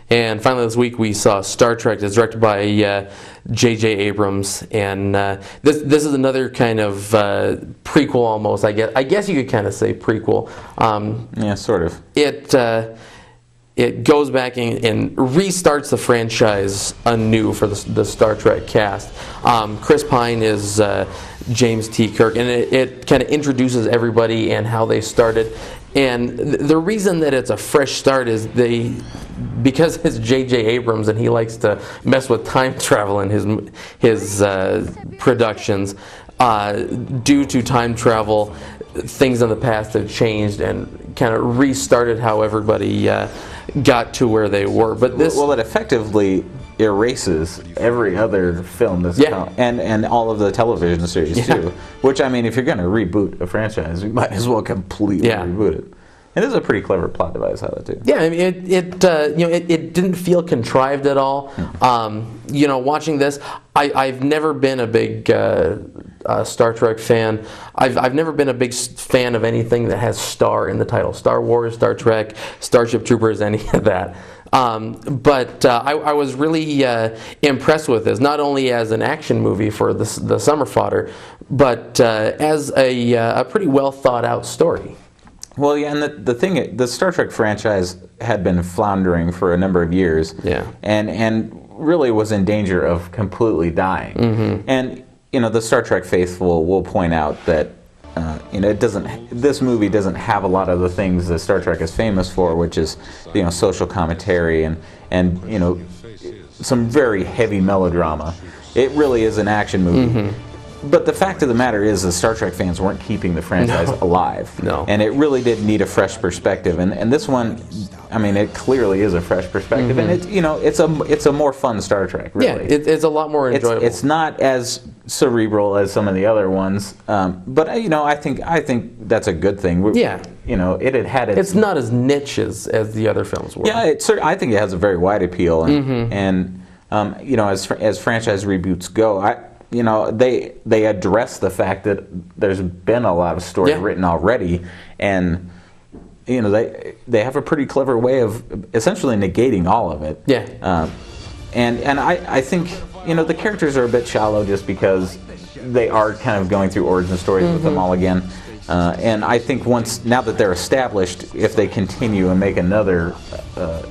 And finally this week we saw Star Trek. It's directed by J.J. Abrams, and this is another kind of prequel almost. I guess you could kind of say prequel. Yeah, sort of. It goes back and restarts the franchise anew for the Star Trek cast. Chris Pine is James T. Kirk, and it kind of introduces everybody and how they started. And the reason that it's a fresh start is because it's J.J. Abrams and he likes to mess with time travel in his productions. Due to time travel, things in the past have changed and kind of restarted how everybody got to where they were. But this, well, it effectively erases every other film that's come, and all of the television series too. Which, I mean, if you're going to reboot a franchise, you might as well completely reboot it. And this is a pretty clever plot device out of it too. Yeah, I mean, it didn't feel contrived at all. Watching this, I've never been a big Star Trek fan. I've never been a big fan of anything that has "star" in the title. Star Wars, Star Trek, Starship Troopers, any of that. But I was really impressed with this, not only as an action movie for the summer fodder, but as a pretty well thought out story. Well, yeah, and the Star Trek franchise had been floundering for a number of years, and really was in danger of completely dying. Mm-hmm. And the Star Trek faithful will point out that this movie doesn't have a lot of the things that Star Trek is famous for, which is social commentary and some very heavy melodrama. It really is an action movie. Mm-hmm. But the fact of the matter is that Star Trek fans weren't keeping the franchise alive. No. And it really did need a fresh perspective. And this one, I mean, it clearly is a fresh perspective. Mm-hmm. And it's a more fun Star Trek, really. Yeah, it's a lot more enjoyable. It's not as cerebral as some of the other ones. But I think that's a good thing. It had its... It's not as niche as the other films were. Yeah, I think it has a very wide appeal. And as franchise reboots go, they address the fact that there's been a lot of story written already, and they have a pretty clever way of essentially negating all of it. Yeah. And I think the characters are a bit shallow just because they are kind of going through origin stories with them all again. And I think now that they're established, if they continue and make another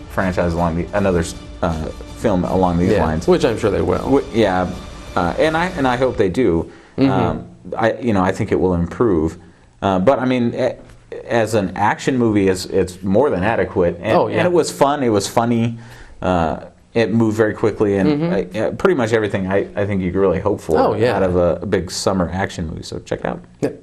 franchise another film along these lines, which I'm sure they will. And I hope they do. Mm-hmm. I think it will improve. But I mean, as an action movie, it's more than adequate. And, and it was fun. It was funny. It moved very quickly, and pretty much everything I think you could really hope for out of a big summer action movie. So check it out. Yep.